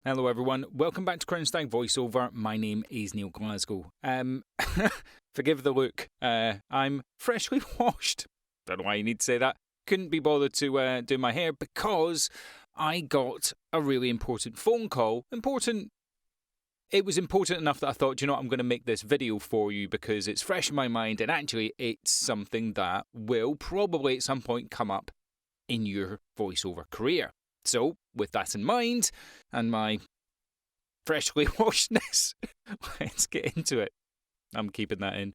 Hello everyone, welcome back to Crown Stag voiceover. My name is Neil Glasgow. Forgive the look. I'm freshly washed. Don't know why you need to say that. Couldn't be bothered to do my hair because I got a really important phone call. It was important enough that I thought, you know what, I'm going to make this video for you because it's fresh in my mind and actually it's something that will probably at some point come up in your voiceover career. So, with that in mind, and my freshly washedness, let's get into it. I'm keeping that in.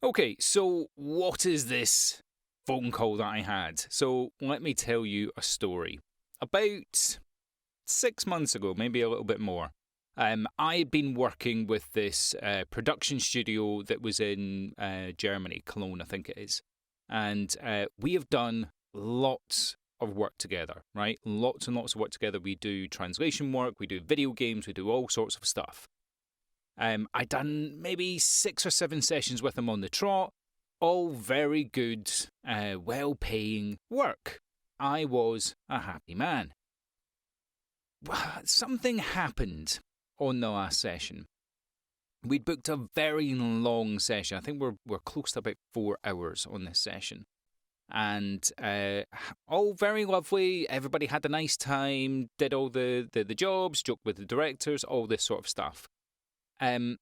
Okay, so what is this phone call that I had? So, let me tell you a story. About 6 months ago, maybe a little bit more, I had been working with this production studio that was in Germany, Cologne, I think it is. And we have done lots of work together, right? Lots and lots of work together. We do translation work, we do video games, we do all sorts of stuff. I'd done maybe 6 or 7 sessions with him on the trot, all very good, well-paying work. I was a happy man. Something happened on the last session. We'd booked a very long session. I think we're close to about 4 hours on this session. And all very lovely. Everybody had a nice time, did all the jobs, joked with the directors, all this sort of stuff. And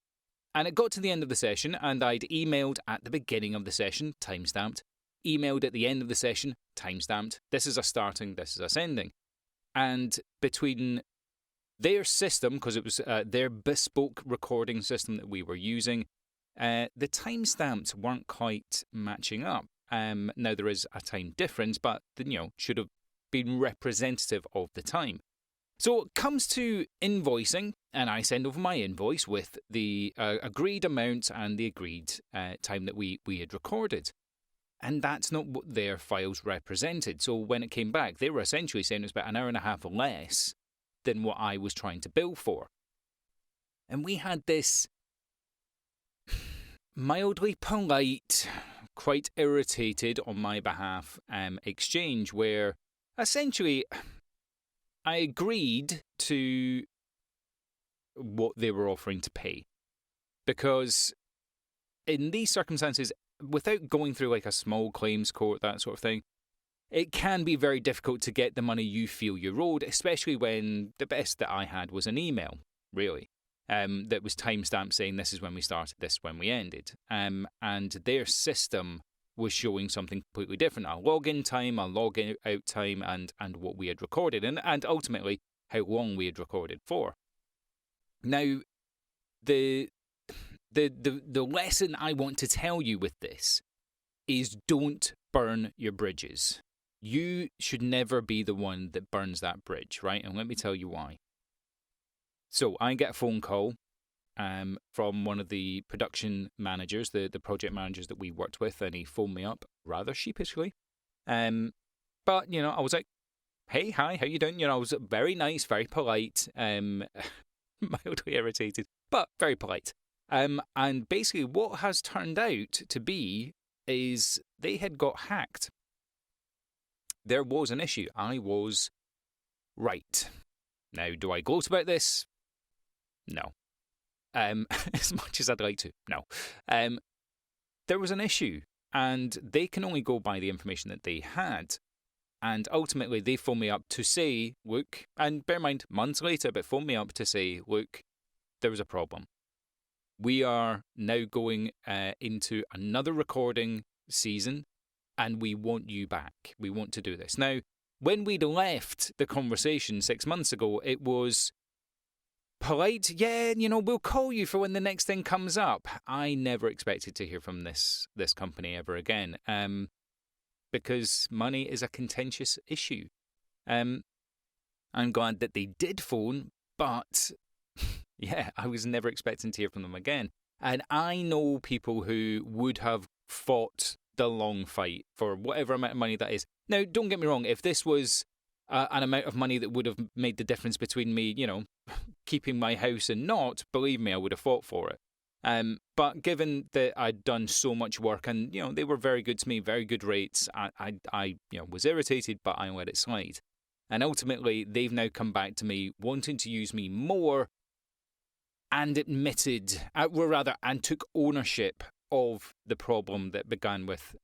it got to the end of the session, and I'd emailed at the beginning of the session, time-stamped. Emailed at the end of the session, time-stamped. This is a starting, this is a sending. And between their system, because it was their bespoke recording system that we were using, the timestamps weren't quite matching up. Now there is a time difference, but should have been representative of the time. So it comes to invoicing, and I send over my invoice with the agreed amount and the agreed time that we had recorded. And that's not what their files represented. So when it came back, they were essentially saying it was about an hour and a half less than what I was trying to bill for. And we had this mildly polite, quite irritated on my behalf exchange where essentially I agreed to what they were offering to pay. Because in these circumstances, without going through like a small claims court, that sort of thing, it can be very difficult to get the money you feel you're owed, especially when the best that I had was an email, really, that was timestamped saying this is when we started, this is when we ended. And their system was showing something completely different, a login time, a log out time, and what we had recorded, and ultimately how long we had recorded for. Now, the lesson I want to tell you with this is don't burn your bridges. You should never be the one that burns that bridge, right? And let me tell you why. So I get a phone call from one of the production managers, the project managers that we worked with, and he phoned me up rather sheepishly. But, I was like, hey, hi, how you doing? I was very nice, very polite, mildly irritated, but very polite. And basically what has turned out to be is they had got hacked. There was an issue. I was right. Now, do I gloat about this? No. As much as I'd like to, no. There was an issue, and they can only go by the information that they had. And ultimately, they phoned me up to say, look, and bear in mind, months later, but phoned me up to say, look, there was a problem. We are now going into another recording season, and we want you back. We want to do this. Now, when we'd left the conversation 6 months ago, it was polite. Yeah, we'll call you for when the next thing comes up. I never expected to hear from this company ever again, because money is a contentious issue. I'm glad that they did phone, but yeah, I was never expecting to hear from them again. And I know people who would have fought the long fight for whatever amount of money that is. Now, don't get me wrong, if this was an amount of money that would have made the difference between me, keeping my house and not, believe me, I would have fought for it. But given that I'd done so much work and, they were very good to me, very good rates, I was irritated, but I let it slide. And ultimately, they've now come back to me wanting to use me more and and took ownership of the problem that began with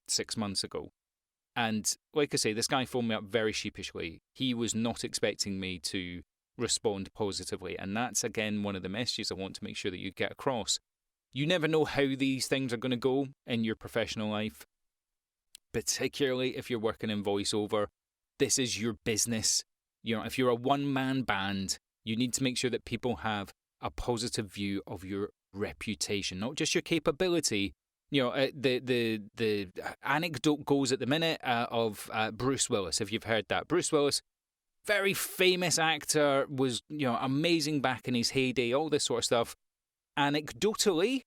6 months ago. And like I say, this guy phoned me up very sheepishly. He was not expecting me to respond positively. And that's, again, one of the messages I want to make sure that you get across. You never know how these things are going to go in your professional life, particularly if you're working in voiceover. This is your business. If you're a one-man band, you need to make sure that people have a positive view of your reputation, not just your capability. The anecdote goes at the minute of Bruce Willis, if you've heard that. Bruce Willis, very famous actor, was amazing back in his heyday, all this sort of stuff. Anecdotally,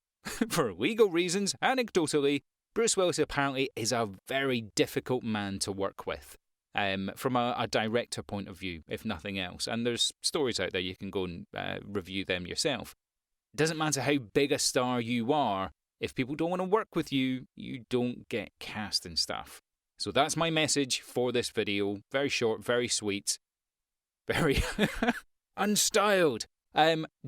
for legal reasons, Bruce Willis apparently is a very difficult man to work with. From a director point of view, if nothing else. And there's stories out there, you can go and review them yourself. It doesn't matter how big a star you are, if people don't want to work with you, you don't get cast and stuff. So that's my message for this video. Very short, very sweet, very unstyled.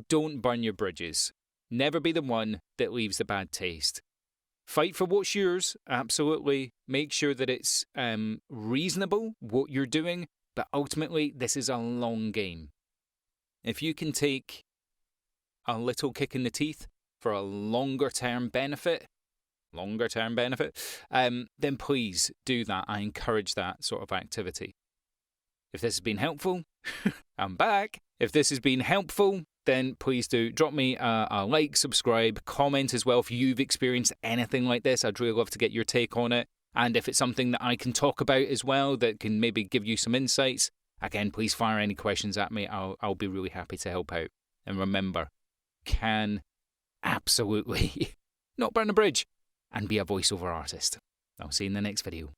Don't burn your bridges. Never be the one that leaves the bad taste. Fight for what's yours, absolutely. Make sure that it's reasonable, what you're doing, but ultimately, this is a long game. If you can take a little kick in the teeth for a longer-term benefit, then please do that. I encourage that sort of activity. If this has been helpful, I'm back. If this has been helpful, then please do drop me a like, subscribe, comment as well if you've experienced anything like this. I'd really love to get your take on it. And if it's something that I can talk about as well that can maybe give you some insights, again, please fire any questions at me. I'll be really happy to help out. And remember, can absolutely not burn a bridge and be a voiceover artist. I'll see you in the next video.